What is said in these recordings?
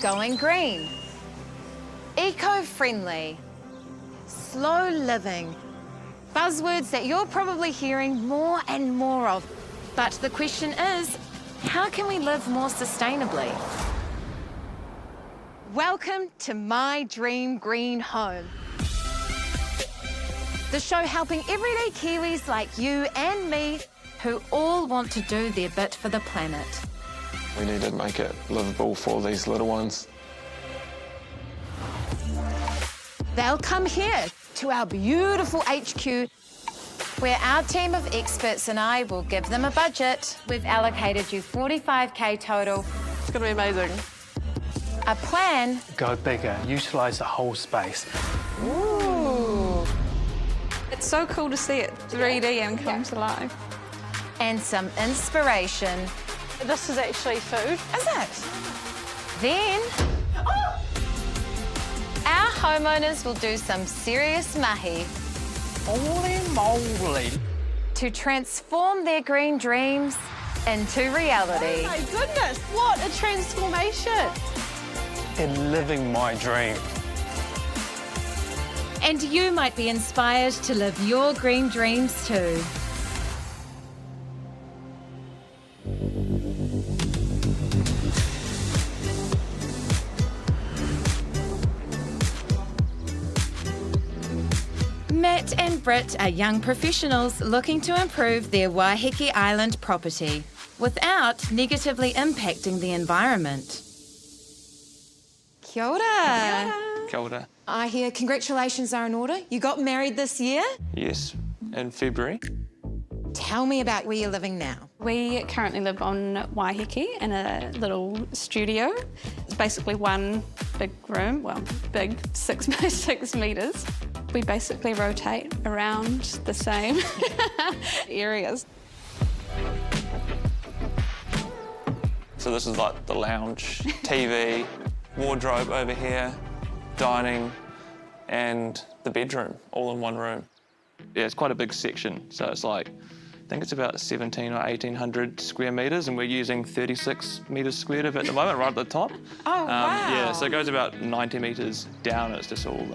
going green, eco-friendly, slow living. Buzzwords that you're probably hearing more and more of. But the question is, how can we live more sustainably? Welcome to My Dream Green Home. The show helping everyday Kiwis like you and me who all want to do their bit for the planet. We need to make it livable for these little ones. They'll come here to our beautiful HQ where our team of experts and I will give them a budget. We've allocated you 45K total. It's going to be amazing. A plan. Go bigger, utilise the whole space. Ooh. It's so cool to see it 3D and come to life. And some inspiration. This is actually food. Is it? Then, our homeowners will do some serious mahi Holy moly! to transform their green dreams into reality. Oh my goodness, what a transformation. In living my dream. And you might be inspired to live your green dreams too. Matt and Brit are young professionals looking to improve their Waiheke Island property without negatively impacting the environment. Kia ora. Kia ora. I hear congratulations are in order. You got married this year? Yes, in February. Tell me about where you're living now. We currently live on Waiheke in a little studio. It's basically one big room, well, big, 6 by 6 metres. We basically rotate around the same areas. So this is like the lounge, TV, wardrobe over here, dining, and the bedroom, all in one room. Yeah, it's quite a big section, so it's like, I think it's about 1,700 or 1,800 square metres, and we're using 36 metres squared of it at the moment, right at the top. Oh, wow. Yeah, so it goes about 90 metres down, and it's just all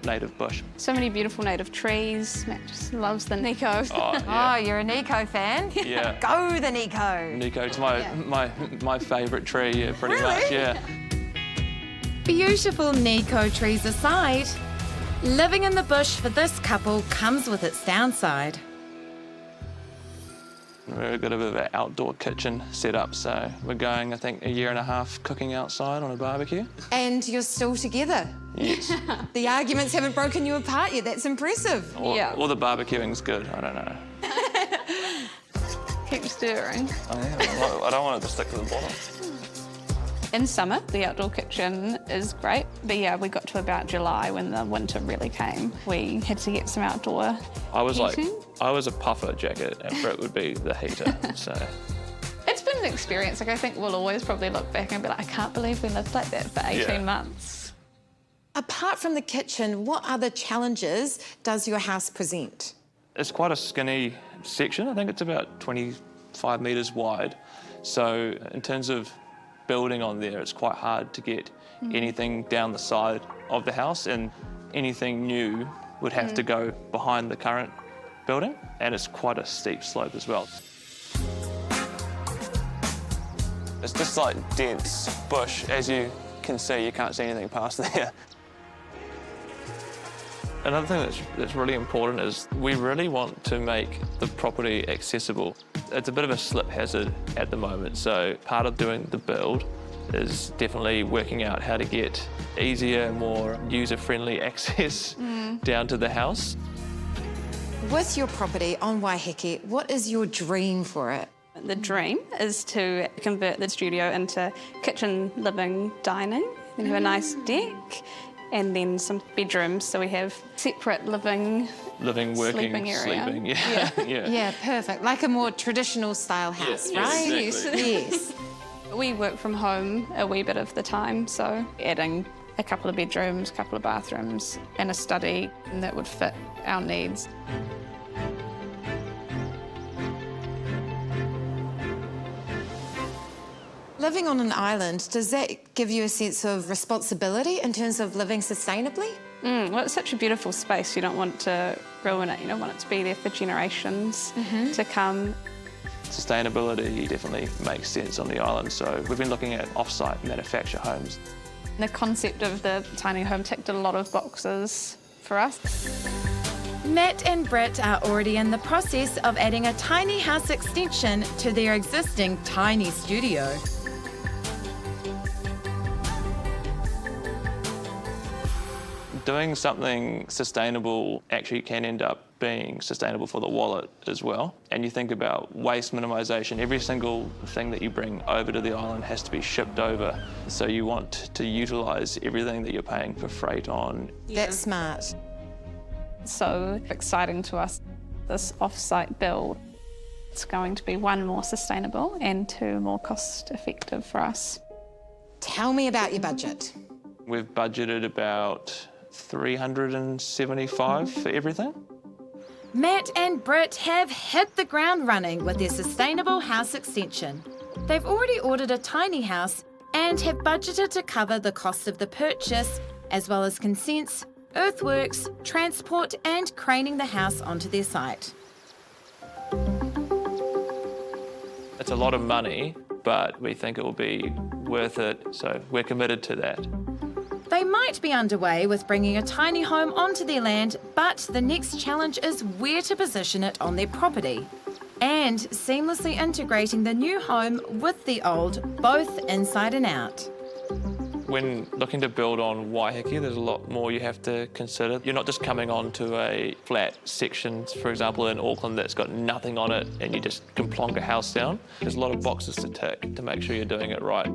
native bush. So many beautiful native trees. Matt just loves the Nico. Oh, yeah. Oh, you're a Nico fan? Yeah. Go the Nico. Nico's my favourite tree, yeah, pretty much, yeah. Beautiful Nico trees aside, living in the bush for this couple comes with its downside. We've got a bit of an outdoor kitchen set up, so we're going, I think, 1.5 years cooking outside on a barbecue. And you're still together. Yes. The arguments haven't broken you apart yet. That's impressive. Or the barbecuing's good, I don't know. Keep stirring. I don't want it to stick to the bottom. In summer, the outdoor kitchen is great. But yeah, we got to about July when the winter really came. We had to get some outdoor heating. I was a puffer jacket and Brit would be the heater, so. It's been an experience. Like, I think we'll always probably look back and be like, I can't believe we lived like that for 18 months. Apart from the kitchen, what other challenges does your house present? It's quite a skinny section. I think it's about 25 metres wide. So in terms of building on there, it's quite hard to get anything down the side of the house, and anything new would have to go behind the current building, and it's quite a steep slope as well. It's just like dense bush. As you can see, you can't see anything past there. Another thing that's really important is we really want to make the property accessible. It's a bit of a slip hazard at the moment, so part of doing the build is definitely working out how to get easier, more user-friendly access down to the house. With your property on Waiheke, what is your dream for it? The dream is to convert the studio into kitchen, living, dining, and have a nice deck, and then some bedrooms, so we have separate living, working, sleeping area. sleeping. Yeah. Yeah, perfect. Like a more traditional style house, Yes, right? exactly. Yes. We work from home a wee bit of the time, so adding a couple of bedrooms, a couple of bathrooms, and a study that would fit our needs. Living on an island, does that give you a sense of responsibility in terms of living sustainably? Well, it's such a beautiful space. You don't want to ruin it. You don't want it to be there for generations to come. Sustainability definitely makes sense on the island, so we've been looking at off-site manufacture homes. The concept of the tiny home ticked a lot of boxes for us. Matt and Brit are already in the process of adding a tiny house extension to their existing tiny studio. Doing something sustainable actually can end up being sustainable for the wallet as well. And you think about waste minimisation. Every single thing that you bring over to the island has to be shipped over. So you want to utilise everything that you're paying for freight on. That's smart. So exciting to us, this off-site build. It's going to be 1, more sustainable and 2, more cost-effective for us. Tell me about your budget. We've budgeted about $375 for everything. Matt and Brit have hit the ground running with their sustainable house extension. They've already ordered a tiny house and have budgeted to cover the cost of the purchase, as well as consents, earthworks, transport and craning the house onto their site. It's a lot of money, but we think it will be worth it, so we're committed to that. They might be underway with bringing a tiny home onto their land, but the next challenge is where to position it on their property and seamlessly integrating the new home with the old, both inside and out. When looking to build on Waiheke, there's a lot more you have to consider. You're not just coming onto a flat section, for example, in Auckland that's got nothing on it and you just can plonk a house down. There's a lot of boxes to tick to make sure you're doing it right.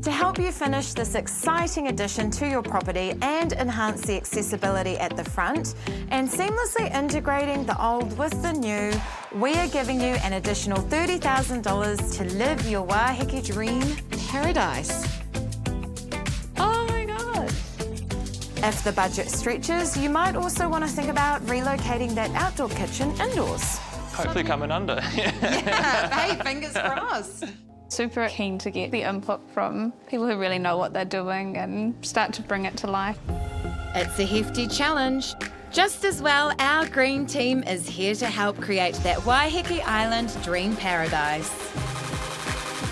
To help you finish this exciting addition to your property and enhance the accessibility at the front and seamlessly integrating the old with the new, we are giving you an additional $30,000 to live your Waheke dream paradise. Oh my God. If the budget stretches, you might also want to think about relocating that outdoor kitchen indoors. Hopefully coming under. Yeah, hey, fingers crossed. Super keen to get the input from people who really know what they're doing and start to bring it to life. It's a hefty challenge. Just as well, our green team is here to help create that Waiheke Island dream paradise.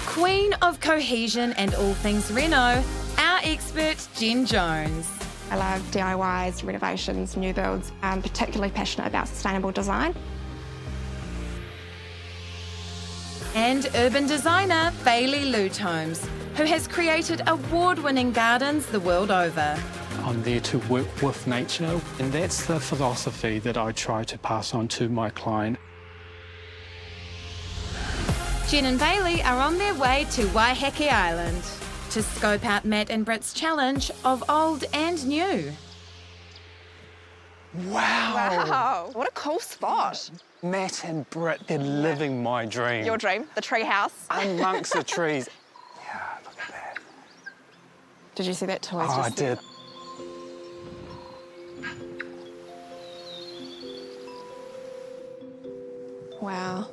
Queen of cohesion and all things reno, our expert Jen Jones. I love DIYs, renovations, new builds. I'm particularly passionate about sustainable design. And urban designer Bailey Lutomes, who has created award-winning gardens the world over. I'm there to work with nature, and that's the philosophy that I try to pass on to my client. Jen and Bailey are on their way to Waiheke Island to scope out Matt and Brit's challenge of old and new. Wow, what a cool spot. Matt and Brit, they're living my dream. Your dream, the tree house. Amongst the trees. Yeah, look at that. Did you see that too? Oh, I did. Wow.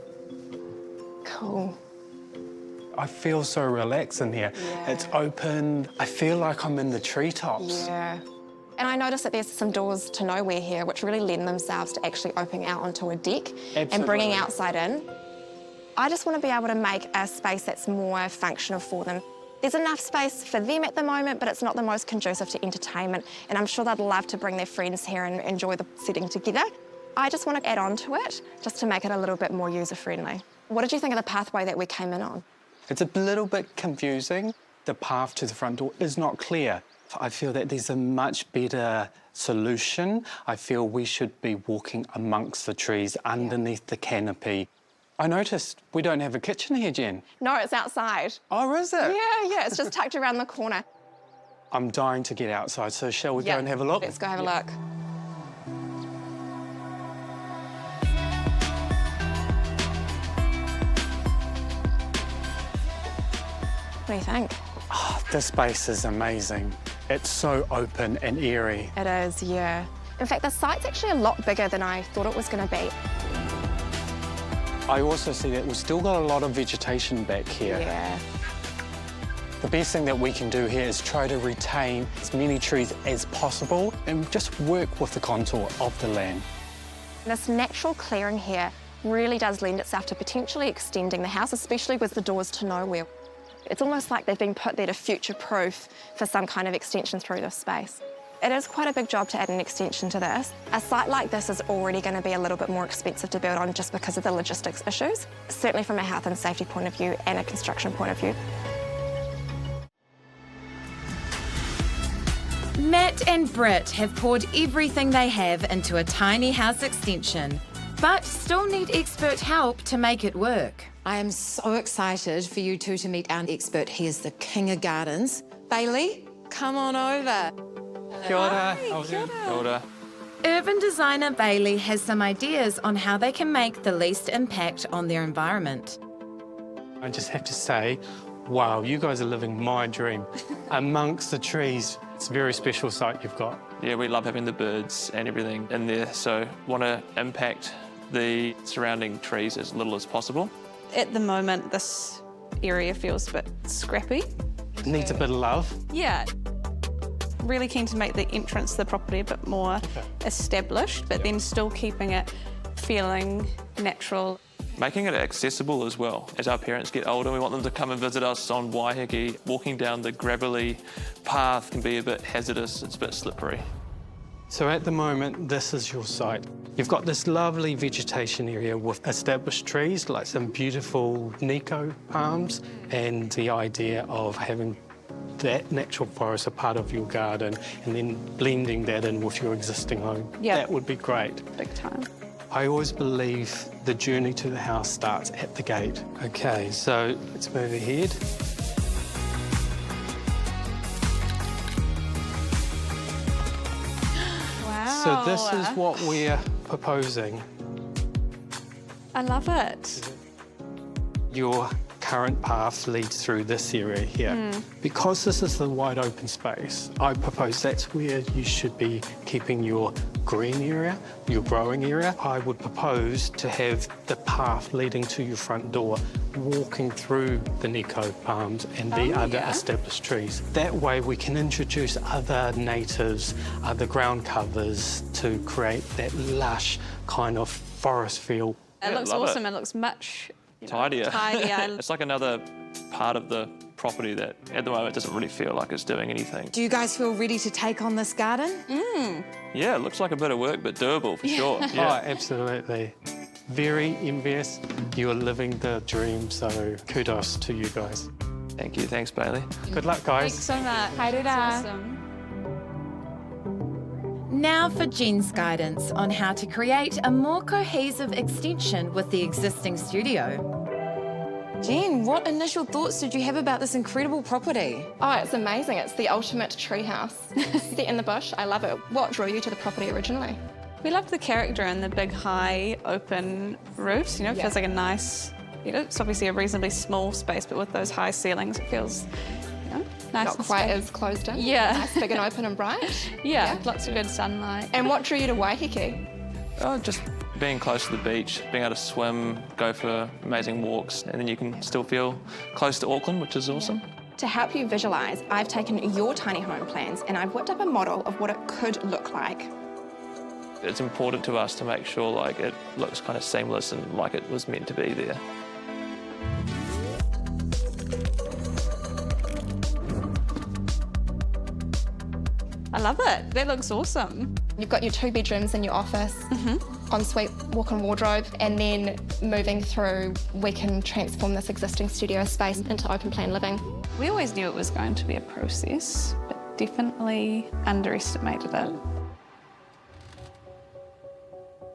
Cool. I feel so relaxed in here. Yeah. It's open. I feel like I'm in the treetops. Yeah. And I noticed that there's some doors to nowhere here which really lend themselves to actually opening out onto a deck and bringing outside in. I just want to be able to make a space that's more functional for them. There's enough space for them at the moment, but it's not the most conducive to entertainment, and I'm sure they'd love to bring their friends here and enjoy the setting together. I just want to add on to it, just to make it a little bit more user-friendly. What did you think of the pathway that we came in on? It's a little bit confusing. The path to the front door is not clear. I feel that there's a much better solution. I feel we should be walking amongst the trees, underneath the canopy. I noticed we don't have a kitchen here, Jen. No, it's outside. Oh, is it? Yeah, it's just tucked around the corner. I'm dying to get outside, so shall we go and have a look? Let's go have a look. What do you think? Oh, this space is amazing. It's so open and airy. It is, yeah. In fact, the site's actually a lot bigger than I thought it was going to be. I also see that we've still got a lot of vegetation back here. Yeah. The best thing that we can do here is try to retain as many trees as possible and just work with the contour of the land. This natural clearing here really does lend itself to potentially extending the house, especially with the doors to nowhere. It's almost like they've been put there to future-proof for some kind of extension through this space. It is quite a big job to add an extension to this. A site like this is already going to be a little bit more expensive to build on just because of the logistics issues, certainly from a health and safety point of view and a construction point of view. Matt and Brit have poured everything they have into a tiny house extension, but still need expert help to make it work. I am so excited for you two to meet our expert. He is the king of gardens. Bailey, come on over. Kia ora. Kia ora. Urban designer Bailey has some ideas on how they can make the least impact on their environment. I just have to say, wow, you guys are living my dream. Amongst the trees, it's a very special site you've got. Yeah, we love having the birds and everything in there, so want to impact the surrounding trees as little as possible. At the moment, this area feels a bit scrappy. It needs a bit of love. Yeah. Really keen to make the entrance to the property a bit more established, but then still keeping it feeling natural. Making it accessible as well. As our parents get older, we want them to come and visit us on Waiheke. Walking down the gravelly path can be a bit hazardous, it's a bit slippery. So at the moment, this is your site. You've got this lovely vegetation area with established trees, like some beautiful Nico palms, and the idea of having that natural forest a part of your garden and then blending that in with your existing home. Yeah. That would be great. Big time. I always believe the journey to the house starts at the gate. Okay, so let's move ahead. Wow. So this is what we're proposing. I love it. Your current path leads through this area here. Because this is the wide open space, I propose that's where you should be keeping your green area, your growing area. I would propose to have the path leading to your front door, walking through the Nico palms and the other established trees. That way we can introduce other natives, other ground covers to create that lush kind of forest feel. It looks love awesome. It looks much Tidier. tidier. It's like another part of the property that at the moment doesn't really feel like it's doing anything. Do you guys feel ready to take on this garden? Yeah, it looks like a bit of work, but doable for sure. Oh, Yeah. absolutely. Very envious. You're living the dream, so kudos to you guys. Thank you. Thanks, Bailey. Good luck, Thanks guys. so much. Haere That's rā. awesome. Now for Jen's guidance on how to create a more cohesive extension with the existing studio. Jen, what initial thoughts did you have about this incredible property? Oh, it's amazing. It's the ultimate tree house. Set in the bush. I love it. What drew you to the property originally? We loved the character and the big, high, open roofs. You know, it feels like a nice. It's obviously a reasonably small space, but with those high ceilings, it feels, nice. Not and quite spacious. as closed in. Yeah. Nice, big and open and bright. Yeah, lots of good sunlight. And what drew you to Waiheke? Oh, just being close to the beach, being able to swim, go for amazing walks, and then you can still feel close to Auckland, which is awesome. To help you visualise, I've taken your tiny home plans and I've whipped up a model of what it could look like. It's important to us to make sure like it looks kind of seamless and like it was meant to be there. I love it. That looks awesome. You've got your 2 bedrooms in your office, ensuite walk-in wardrobe, and then moving through, we can transform this existing studio space into open plan living. We always knew it was going to be a process, but definitely underestimated it.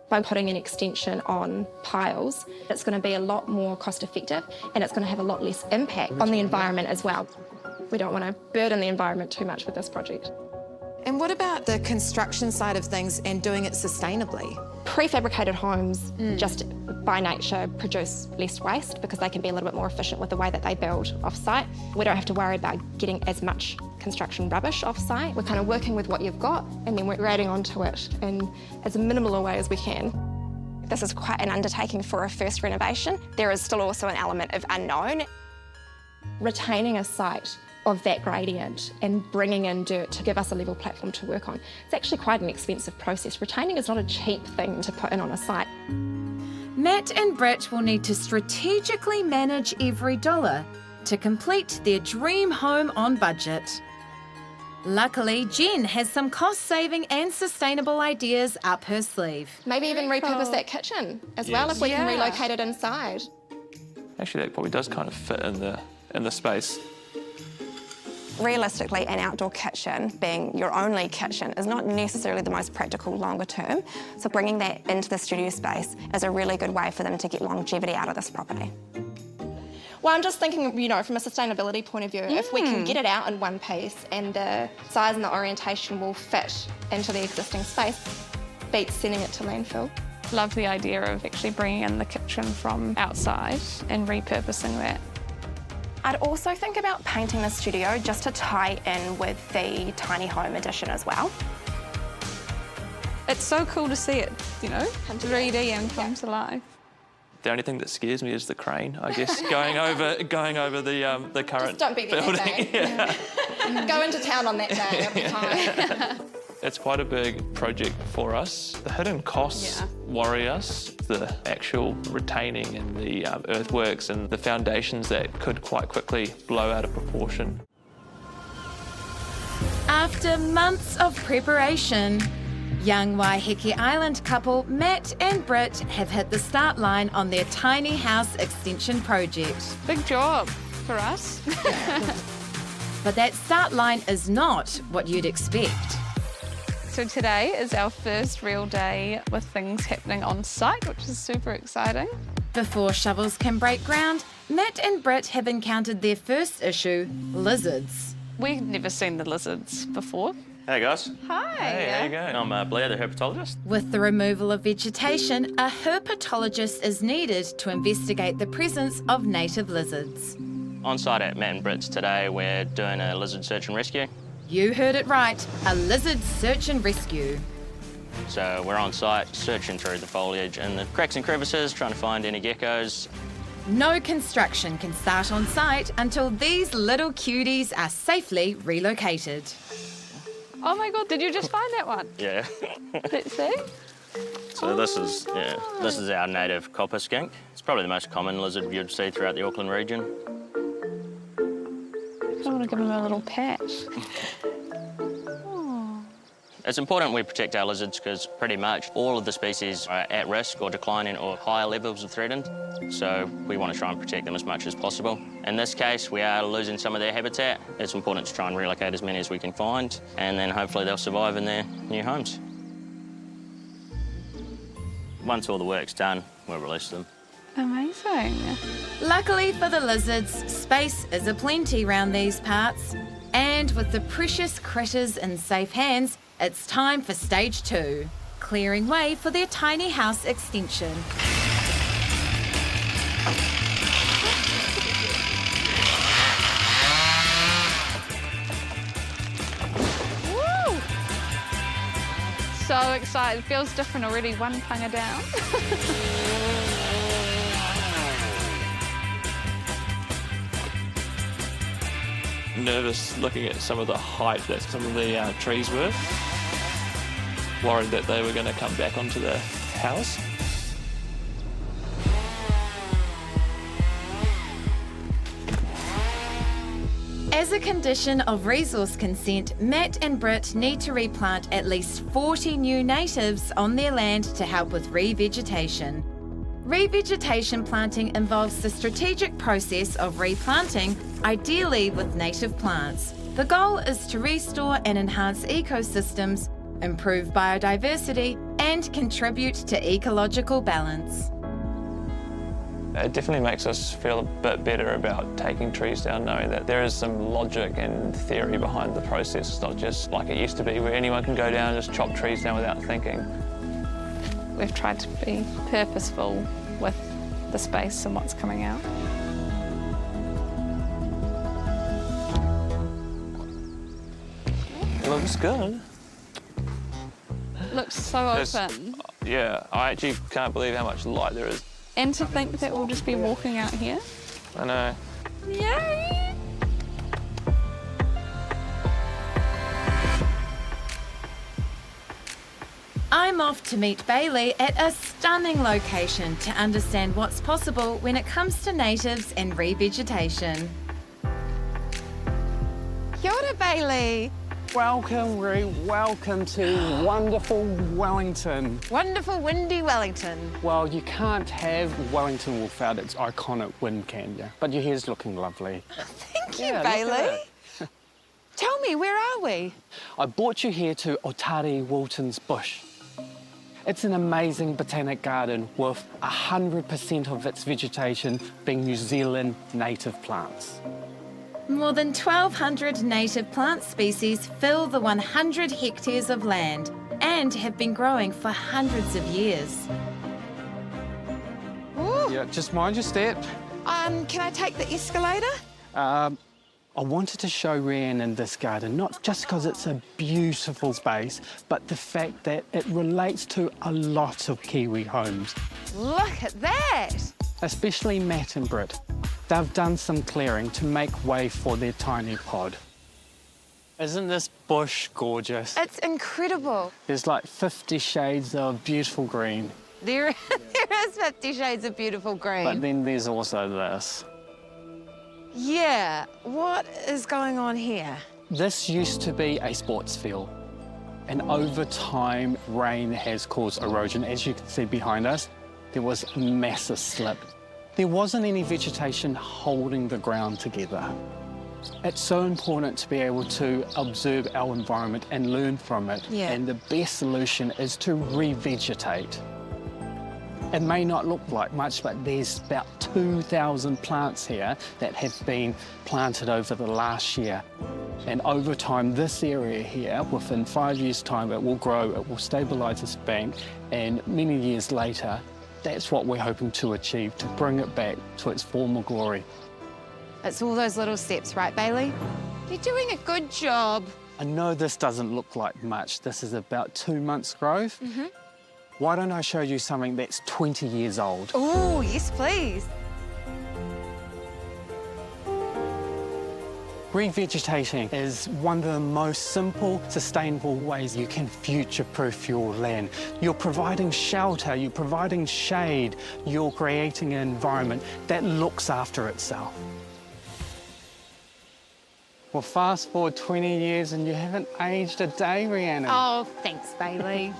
By putting an extension on piles, it's going to be a lot more cost effective and it's going to have a lot less impact on the environment as well. We don't want to burden the environment too much with this project. And what about the construction side of things and doing it sustainably? Prefabricated homes, just by nature, produce less waste because they can be a little bit more efficient with the way that they build off-site. We don't have to worry about getting as much construction rubbish off-site. We're kind of working with what you've got and then we're adding onto it in as minimal a way as we can. This is quite an undertaking for a first renovation. There is still also an element of unknown. Retaining a site of that gradient and bringing in dirt to give us a level platform to work on. It's actually quite an expensive process. Retaining is not a cheap thing to put in on a site. Matt and Brit will need to strategically manage every dollar to complete their dream home on budget. Luckily, Jen has some cost-saving and sustainable ideas up her sleeve. Maybe even repurpose that kitchen as well if we can Yeah. relocate it inside. Actually, that probably does kind of fit in the space. Realistically, an outdoor kitchen being your only kitchen is not necessarily the most practical longer term. So bringing that into the studio space is a really good way for them to get longevity out of this property. Well, I'm just thinking, you know, from a sustainability point of view, if we can get it out in one piece and the size and the orientation will fit into the existing space, beats sending it to landfill. Love the idea of actually bringing in the kitchen from outside and repurposing that. I'd also think about painting the studio just to tie in with the tiny home edition as well. It's so cool to see it, you know, 3D and come to life. The only thing that scares me is the crane, I guess, going over the current Just don't be there building. that day. Go into town on that day, it'll be fine. It's quite a big project for us. The hidden costs worry us. The actual retaining and the earthworks and the foundations that could quite quickly blow out of proportion. After months of preparation, young Waiheke Island couple Matt and Brit have hit the start line on their tiny house extension project. Big job for us. But that start line is not what you'd expect. So today is our first real day with things happening on site, which is super exciting. Before shovels can break ground, Matt and Brit have encountered their first issue, lizards. We've never seen the lizards before. Hey guys, Hi. Hey, how you going? I'm Blair, the herpetologist. With the removal of vegetation, a herpetologist is needed to investigate the presence of native lizards. On site at Matt and Brit's today, we're doing a lizard search and rescue. You heard it right, a lizard search and rescue. So we're on site searching through the foliage and the cracks and crevices, trying to find any geckos. No construction can start on site until these little cuties are safely relocated. Oh my God, did you just find that one? Yeah. Let's see. So this is our native copper skink. It's probably the most common lizard you'd see throughout the Auckland region. I want to give him a little pat. It's important we protect our lizards because pretty much all of the species are at risk or declining or higher levels of threatened. So we want to try and protect them as much as possible. In this case, we are losing some of their habitat. It's important to try and relocate as many as we can find, and then hopefully they'll survive in their new homes. Once all the work's done, we'll release them. Amazing. Luckily for the lizards, space is aplenty round these parts. And with the precious critters in safe hands, it's time for stage 2, clearing way for their tiny house extension. Woo! So excited. Feels different already, one panga down. Nervous looking at some of the height that some of the trees were. Worried that they were going to come back onto the house. As a condition of resource consent, Matt and Brit need to replant at least 40 new natives on their land to help with revegetation. Revegetation planting involves the strategic process of replanting, ideally with native plants. The goal is to restore and enhance ecosystems, improve biodiversity, and contribute to ecological balance. It definitely makes us feel a bit better about taking trees down, knowing that there is some logic and theory behind the process. It's not just like it used to be, where anyone can go down and just chop trees down without thinking. We've tried to be purposeful with the space and what's coming out. Looks good. Looks so open. Yeah, I actually can't believe how much light there is. And to think that we'll just be walking out here. I know. Yay! I'm off to meet Bailey at a stunning location to understand what's possible when it comes to natives and revegetation. Kia ora, Bailey. Welcome, Brit. Welcome to wonderful Wellington. Wonderful windy Wellington. Well, you can't have Wellington without its iconic wind, can you? But your hair's looking lovely. Thank you, Yeah, look at Bailey. it. Tell me, where are we? I brought you here to Otari Walton's Bush. It's an amazing botanic garden with 100% of its vegetation being New Zealand native plants. More than 1,200 native plant species fill the 100 hectares of land and have been growing for hundreds of years. Ooh. Yeah, just mind your step. Can I take the escalator? I wanted to show Rhiannon this garden, not just because it's a beautiful space, but the fact that it relates to a lot of Kiwi homes. Look at that. Especially Matt and Brit. They've done some clearing to make way for their tiny pod. Isn't this bush gorgeous? It's incredible. There's like 50 shades of beautiful green. There is 50 shades of beautiful green. But then there's also this. Yeah, what is going on here? This used to be a sports field. And over time, rain has caused erosion. As you can see behind us, there was a massive slip. There wasn't any vegetation holding the ground together. It's so important to be able to observe our environment and learn from it. Yeah. And the best solution is to revegetate. It may not look like much, but there's about 2,000 plants here that have been planted over the last year. And over time, this area here, within 5 years' time, it will grow, it will stabilise this bank, and many years later, that's what we're hoping to achieve, to bring it back to its former glory. It's all those little steps, right, Bailey? You're doing a good job. I know this doesn't look like much. This is about 2 months' growth. Mm-hmm. Why don't I show you something that's 20 years old? Oh, yes, please. Revegetating is one of the most simple, sustainable ways you can future-proof your land. You're providing shelter, you're providing shade, you're creating an environment that looks after itself. Well, fast forward 20 years and you haven't aged a day, Rhiannon. Oh, thanks, Bailey.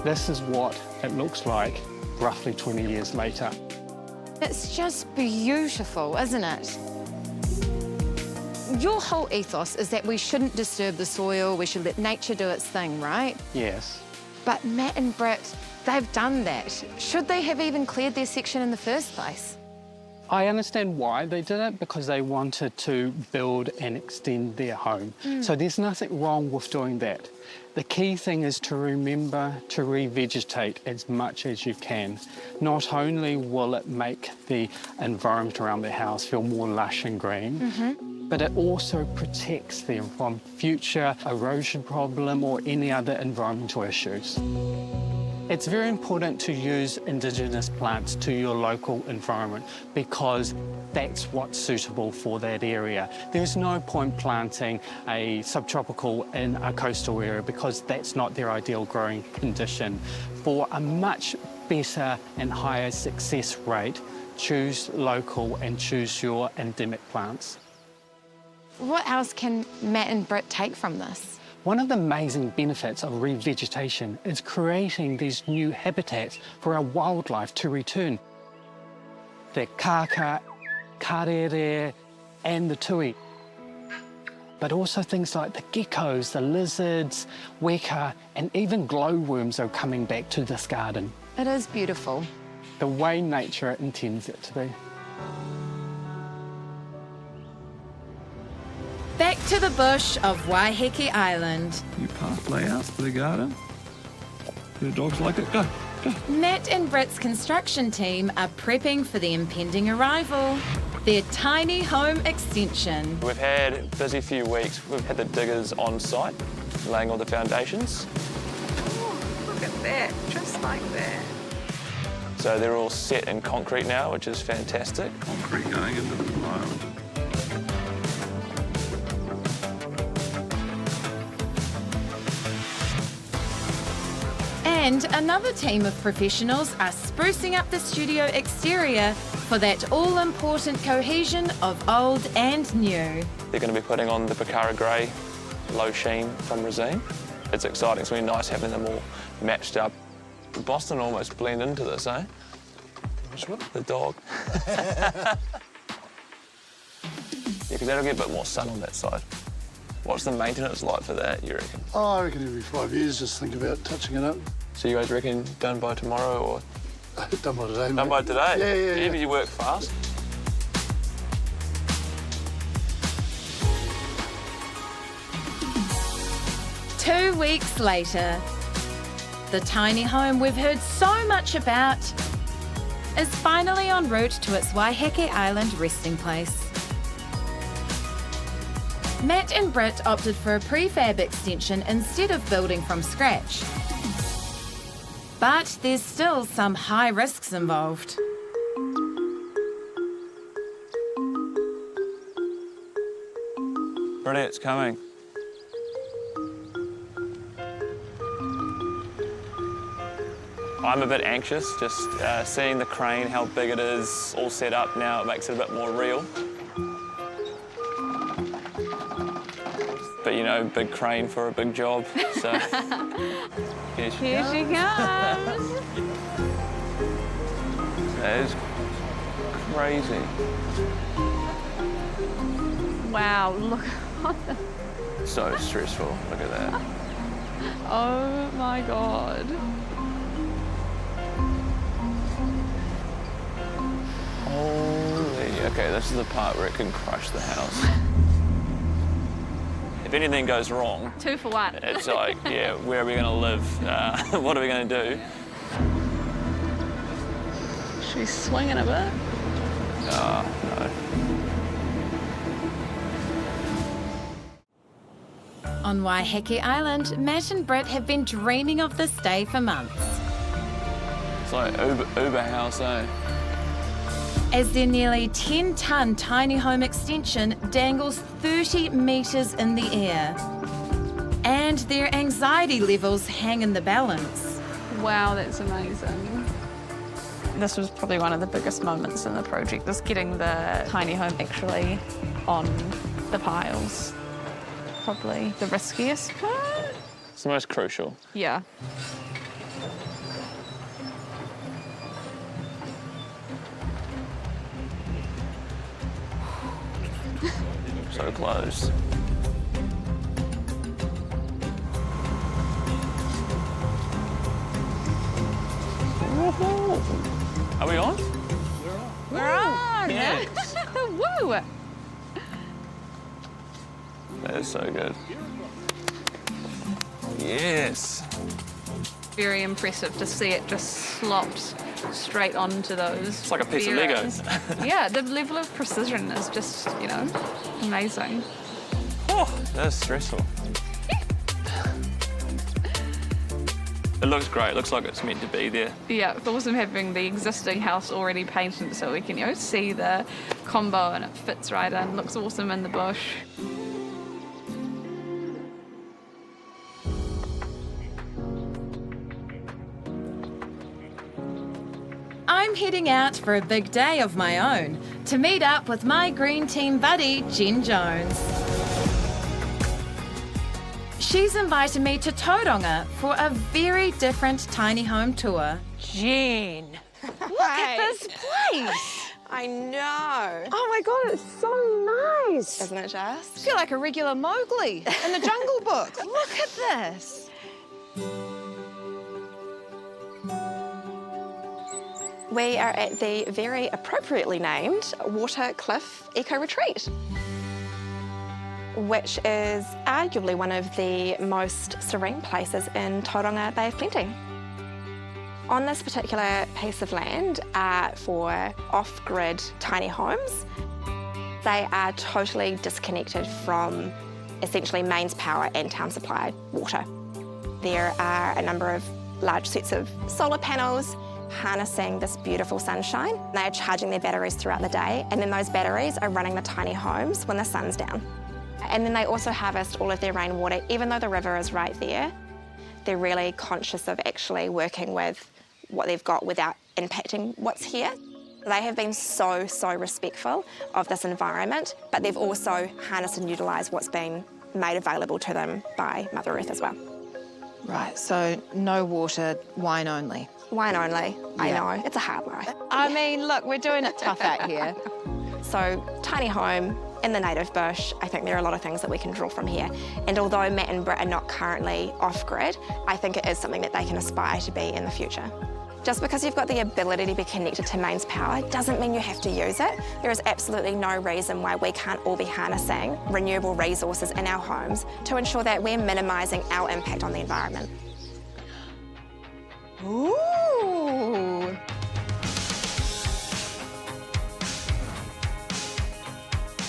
This is what it looks like roughly 20 years later. It's just beautiful, isn't it? Your whole ethos is that we shouldn't disturb the soil, we should let nature do its thing, right? Yes. But Matt and Brit, they've done that. Should they have even cleared their section in the first place? I understand why they did it, because they wanted to build and extend their home. So there's nothing wrong with doing that. The key thing is to remember to revegetate as much as you can. Not only will it make the environment around the house feel more lush and green, but it also protects them from future erosion problem or any other environmental issues. It's very important to use Indigenous plants to your local environment because that's what's suitable for that area. There's no point planting a subtropical in a coastal area because that's not their ideal growing condition. For a much better and higher success rate, choose local and choose your endemic plants. What else can Matt and Brit take from this? One of the amazing benefits of revegetation is creating these new habitats for our wildlife to return. The kaka, karere, and the tui. But also things like the geckos, the lizards, weka, and even glowworms are coming back to this garden. It is beautiful. The way nature intends it to be. Back to the bush of Waiheke Island. New path layouts for the garden. The dogs like it. Go, go. Matt and Brit's construction team are prepping for the impending arrival. Their tiny home extension. We've had a busy few weeks. We've had the diggers on site, laying all the foundations. Oh, look at that, just like that. So they're all set in concrete now, which is fantastic. Concrete going into the pile. And another team of professionals are sprucing up the studio exterior for that all-important cohesion of old and new. They're going to be putting on the Bacara Grey low sheen from Resine. It's exciting. It's really nice having them all matched up. Boston almost blend into this, eh? Which one? The dog. Yeah, because that'll get a bit more sun on that side. What's the maintenance like for that, you reckon? Oh, I reckon every 5 years, just think about touching it up. So you guys reckon done by tomorrow or? Done by today, mate. Done by today? Yeah. But you work fast. Two weeks later, the tiny home we've heard so much about is finally en route to its Waiheke Island resting place. Matt and Brit opted for a prefab extension instead of building from scratch. But there's still some high risks involved. Brit, it's coming. I'm a bit anxious, just seeing the crane, how big it is, all set up now, it makes it a bit more real. But you know, big crane for a big job, so here she comes. That is crazy. Wow, look. So stressful, look at that. Oh my God. Holy, okay, this is the part where it can crush the house. If anything goes wrong, 2 for 1. it's like, yeah, where are we going to live? What are we going to do? She's swinging a bit. Oh, no. On Waiheke Island, Matt and Brit have been dreaming of this day for months. It's like Uber house, eh? As their nearly 10-tonne tiny home extension dangles 30 metres in the air. And their anxiety levels hang in the balance. Wow, that's amazing. This was probably one of the biggest moments in the project, just getting the tiny home actually on the piles. Probably the riskiest part. It's the most crucial. Yeah. So close. Are we on? We're on! Yes. Woo! That is so good. Yes. Very impressive to see it just slopped straight onto those. It's like a piece of Lego. Yeah, the level of precision is just, you know, amazing. Oh, that's stressful. It looks great. It looks like it's meant to be there. Yeah, it's awesome having the existing house already painted so we can, you know, see the combo and it fits right in. Looks awesome in the bush. I'm heading out for a big day of my own to meet up with my green team buddy, Jen Jones. She's invited me to Tauranga for a very different tiny home tour. Jen, look at this place. I know. Oh my God, it's so nice. Isn't it just? I feel like a regular Mowgli in the Jungle Book. Look at this. We are at the very appropriately named Water Cliff Eco Retreat, which is arguably one of the most serene places in Tauranga Bay of Plenty. On this particular piece of land for off-grid tiny homes, they are totally disconnected from essentially mains power and town supplied water. There are a number of large sets of solar panels harnessing this beautiful sunshine. They are charging their batteries throughout the day, and then those batteries are running the tiny homes when the sun's down. And then they also harvest all of their rainwater, even though the river is right there, They're really conscious of actually working with what they've got without impacting what's here. They have been so respectful of this environment, but they've also harnessed and utilised what's been made available to them by Mother Earth as well. Right, so no water, wine only. Wine only, I know, it's a hard life. I mean, look, we're doing it tough out here. So, tiny home in the native bush, I think there are a lot of things that we can draw from here. And although Matt and Brit are not currently off-grid, I think it is something that they can aspire to be in the future. Just because you've got the ability to be connected to mains power doesn't mean you have to use it. There is absolutely no reason why we can't all be harnessing renewable resources in our homes to ensure that we're minimising our impact on the environment. Ooh.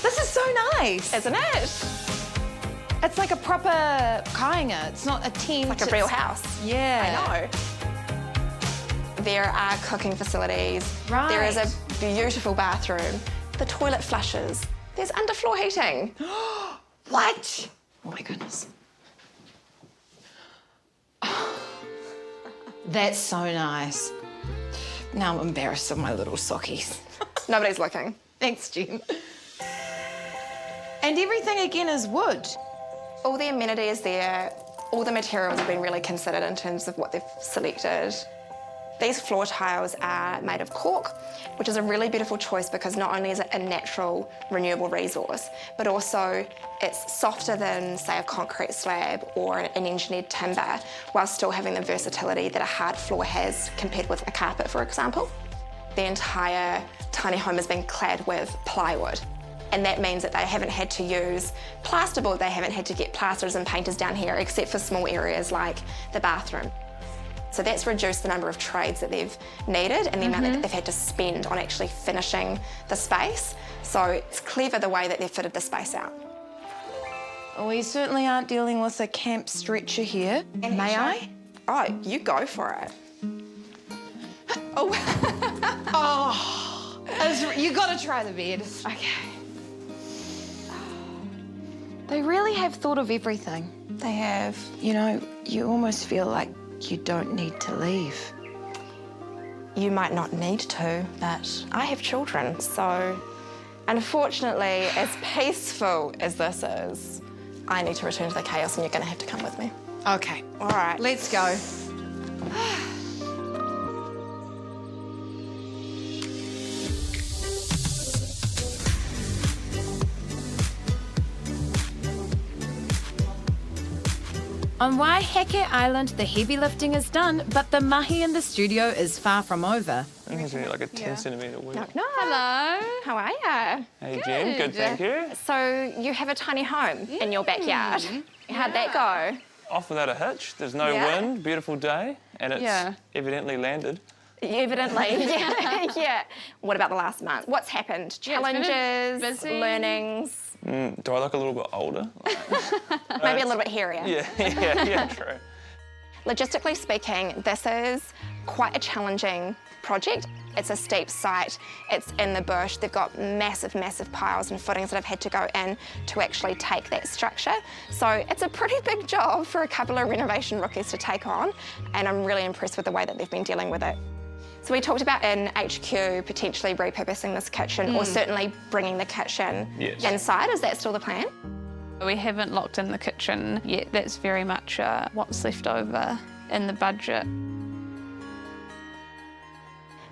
This is so nice. Isn't it? It's like a proper kainga. It's not a tent. Like a real house. Yeah. I know. There are cooking facilities. Right. There is a beautiful bathroom. The toilet flushes. There's underfloor heating. What? Oh my goodness. That's so nice. Now I'm embarrassed of my little sockies. Nobody's looking. Thanks, Jen. And everything again is wood. All the amenity is there. All the materials have been really considered in terms of what they've selected. These floor tiles are made of cork, which is a really beautiful choice because not only is it a natural renewable resource, but also it's softer than, say, a concrete slab or an engineered timber, while still having the versatility that a hard floor has compared with a carpet, for example. The entire tiny home has been clad with plywood. And that means that they haven't had to use plasterboard, they haven't had to get plasterers and painters down here, except for small areas like the bathroom. So that's reduced the number of trades that they've needed and the amount that they've had to spend on actually finishing the space. So it's clever the way that they've fitted the space out. We certainly aren't dealing with a camp stretcher here. May I? Oh, you go for it. Oh. You gotta try the bed. Okay. They really have thought of everything. They have. You know, you almost feel like you don't need to leave. You might not need to, but I have children, so unfortunately, as peaceful as this is, I need to return to the chaos and you're gonna have to come with me. Okay. All right. Let's go. On Waiheke Island, the heavy lifting is done, but the mahi in the studio is far from over. I think it's gonna be like a 10-centimetre wheel. No. Hello. How are you? Hey, Jen. Good, thank you. So you have a tiny home in your backyard. How'd that go? Off without a hitch. There's no wind, beautiful day, and it's evidently landed. Evidently, yeah. What about the last month? What's happened? Challenges, learnings? Do I look a little bit older? Maybe a little bit hairier. Yeah, true. Logistically speaking, this is quite a challenging project. It's a steep site, it's in the bush, they've got massive piles and footings that have had to go in to actually take that structure. So it's a pretty big job for a couple of renovation rookies to take on, and I'm really impressed with the way that they've been dealing with it. So we talked about in HQ potentially repurposing this kitchen or certainly bringing the kitchen inside. Is that still the plan? We haven't locked in the kitchen yet. That's very much what's left over in the budget.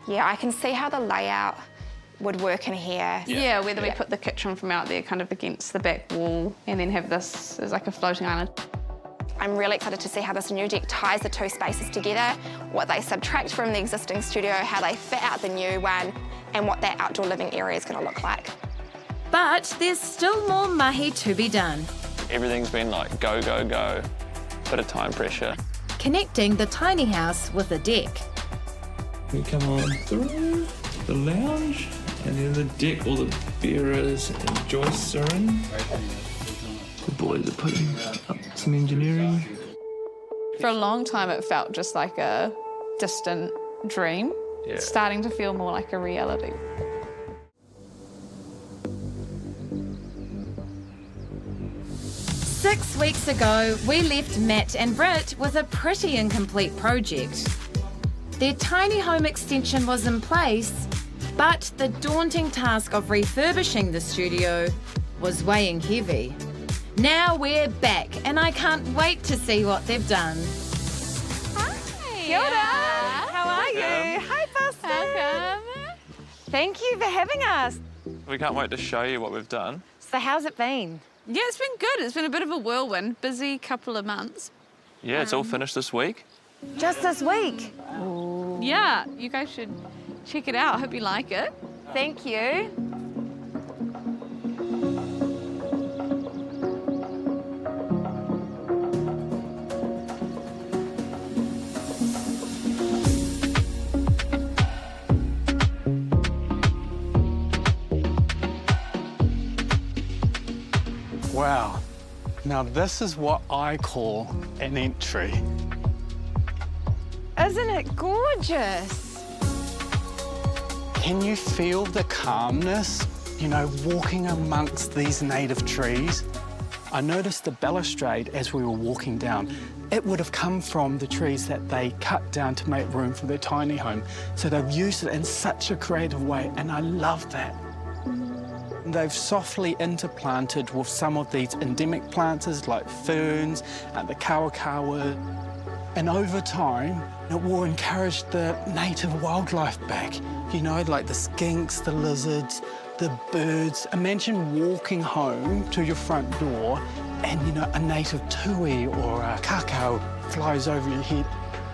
Yeah, I can see how the layout would work in here. Yeah, whether we put the kitchen from out there kind of against the back wall and then have this as like a floating island. I'm really excited to see how this new deck ties the two spaces together, what they subtract from the existing studio, how they fit out the new one, and what that outdoor living area is going to look like. But there's still more mahi to be done. Everything's been like go, go, go. Bit of time pressure. Connecting the tiny house with the deck. We come on through the lounge, and then the deck, all the bearers and joists are in. The boys are putting up some engineering. For a long time, it felt just like a distant dream. Yeah. It's starting to feel more like a reality. 6 weeks ago, we left Matt and Brit with a pretty incomplete project. Their tiny home extension was in place, but the daunting task of refurbishing the studio was weighing heavy. Now we're back, and I can't wait to see what they've done. Hi. Kia ora. How are you? Hi, Buster. Welcome. Thank you for having us. We can't wait to show you what we've done. So how's it been? Yeah, it's been good. It's been a bit of a whirlwind, busy couple of months. Yeah, it's all finished this week. Just this week. Yeah, you guys should check it out. I hope you like it. Thank you. Wow. Now this is what I call an entry. Isn't it gorgeous? Can you feel the calmness, you know, walking amongst these native trees? I noticed the balustrade as we were walking down. It would have come from the trees that they cut down to make room for their tiny home. So they've used it in such a creative way, and I love that. They've softly interplanted with some of these endemic planters like ferns and the kawakawa. And over time, it will encourage the native wildlife back. You know, like the skinks, the lizards, the birds. Imagine walking home to your front door and, you know, a native tui or a kakao flies over your head.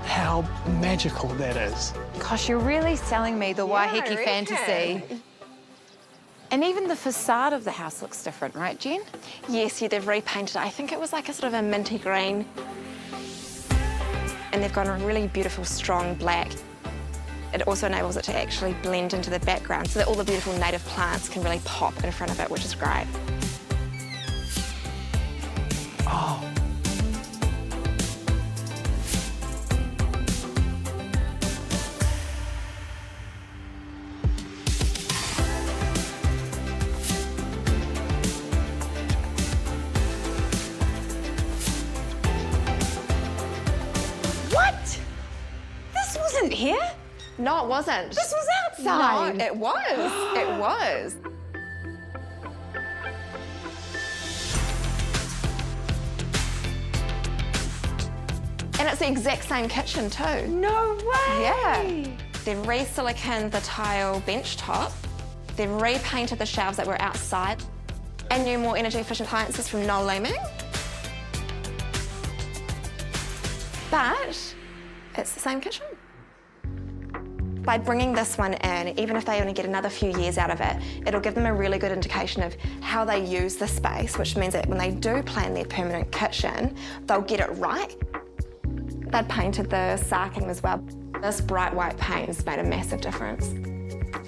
How magical that is. Gosh, you're really selling me the Waiheke fantasy. And even the facade of the house looks different, right, Jen? Yes, yeah, they've repainted it. I think it was like a sort of a minty green. And they've got a really beautiful, strong black. It also enables it to actually blend into the background so that all the beautiful native plants can really pop in front of it, which is great. Oh. What? This wasn't here? No, it wasn't. This was outside. No, it was. It was. And it's the exact same kitchen too. No way. Yeah. They've re-siliconed the tile bench top. They've repainted the shelves that were outside. And new, more energy-efficient appliances from Noel Leeming. But it's the same kitchen. By bringing this one in, even if they only get another few years out of it, it'll give them a really good indication of how they use the space, which means that when they do plan their permanent kitchen, they'll get it right. They'd painted the sarking as well. This bright white paint has made a massive difference.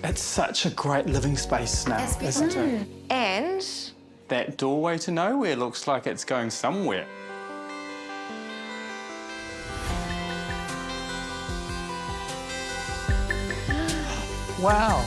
It's such a great living space now, isn't it? And That doorway to nowhere looks like it's going somewhere. Wow.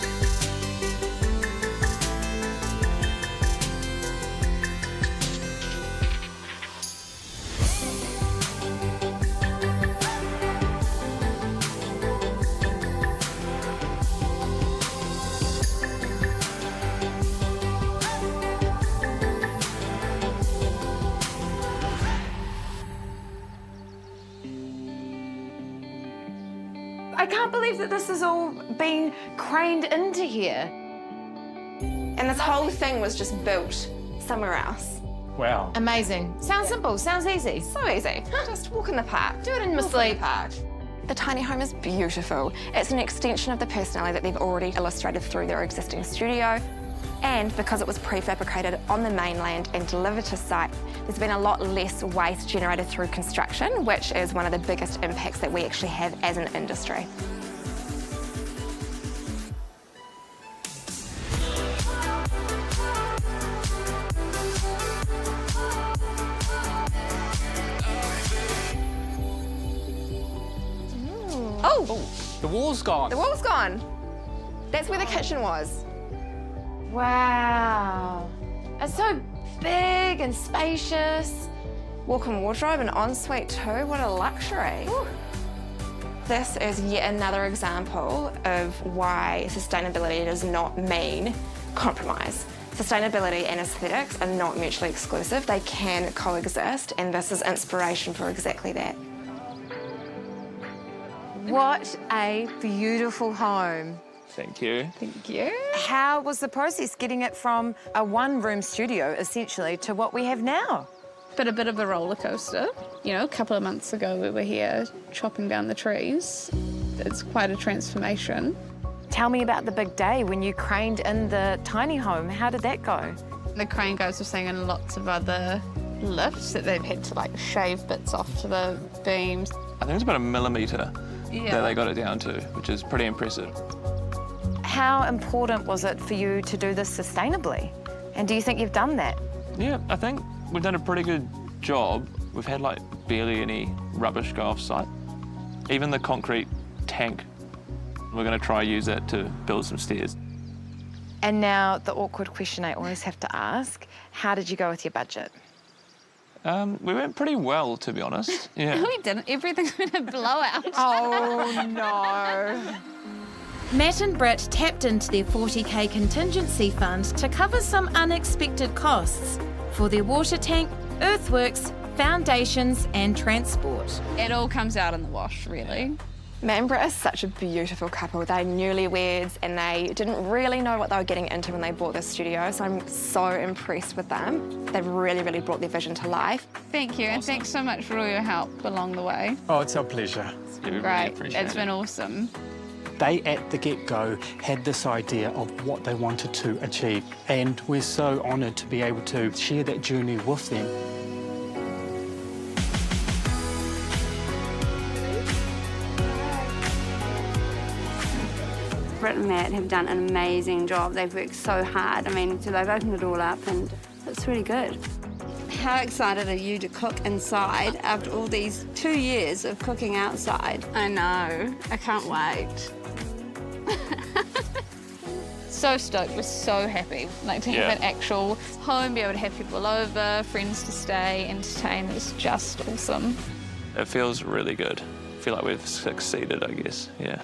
I can't believe that this has all been craned into here. And this whole thing was just built somewhere else. Wow. Amazing. Sounds simple, sounds easy. So easy. Just walk in the park. Do it in your sleep. The tiny home is beautiful. It's an extension of the personality that they've already illustrated through their existing studio. And because it was prefabricated on the mainland and delivered to site, there's been a lot less waste generated through construction, which is one of the biggest impacts that we actually have as an industry. Oh, the wall's gone. The wall's gone. That's where the kitchen was. Wow. It's so big and spacious. Walk-in wardrobe and ensuite too, what a luxury. Ooh. This is yet another example of why sustainability does not mean compromise. Sustainability and aesthetics are not mutually exclusive. They can coexist, and this is inspiration for exactly that. What a beautiful home. Thank you. Thank you. How was the process getting it from a one-room studio, essentially, to what we have now? But a bit of a roller coaster. You know, a couple of months ago we were here chopping down the trees. It's quite a transformation. Tell me about the big day when you craned in the tiny home. How did that go? The crane guys were saying in lots of other lifts that they've had to like shave bits off to the beams. I think it's about 1 millimetre that they got it down to, which is pretty impressive. How important was it for you to do this sustainably? And do you think you've done that? Yeah, I think we've done a pretty good job. We've had like barely any rubbish go off site. Even the concrete tank, we're going to try use that to build some stairs. And now the awkward question I always have to ask, how did you go with your budget? We went pretty well, to be honest. Yeah. We didn't. Everything's been a blowout. Oh, no. Matt and Brit tapped into their 40k contingency fund to cover some unexpected costs for their water tank, earthworks, foundations and transport. It all comes out in the wash, really. Matt and Brit are such a beautiful couple. They're newlyweds and they didn't really know what they were getting into when they bought this studio, so I'm so impressed with them. They've really, really brought their vision to life. Thank you, and thanks so much for all your help along the way. Oh, it's our pleasure. Great, it's been awesome. They, at the get-go, had this idea of what they wanted to achieve, and we're so honoured to be able to share that journey with them. Brit and Matt have done an amazing job. They've worked so hard. I mean, so they've opened it all up and it's really good. How excited are you to cook inside after all these 2 years of cooking outside? I know. I can't wait. So stoked. We're so happy. Like to have an actual home, be able to have people over, friends to stay, entertain. It's just awesome. It feels really good. I feel like we've succeeded, I guess. Yeah.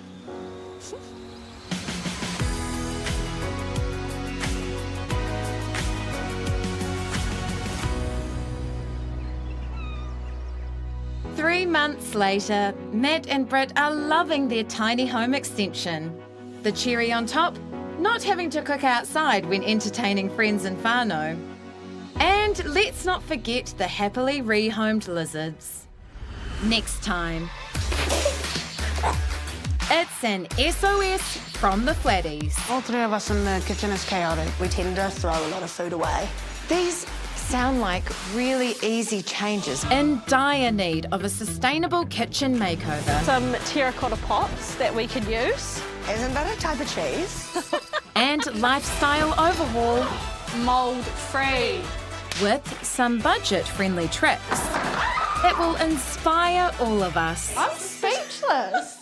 Three months later, Matt and Brit are loving their tiny home extension. The cherry on top, not having to cook outside when entertaining friends in whānau. And let's not forget the happily rehomed lizards. Next time, it's an SOS from the Flatties. All three of us in the kitchen is chaotic. We tend to throw a lot of food away. These sound like really easy changes. In dire need of a sustainable kitchen makeover. Some terracotta pots that we could use. Isn't that a type of cheese? And lifestyle overhaul. Mold-free. With some budget-friendly tricks that will inspire all of us. I'm speechless.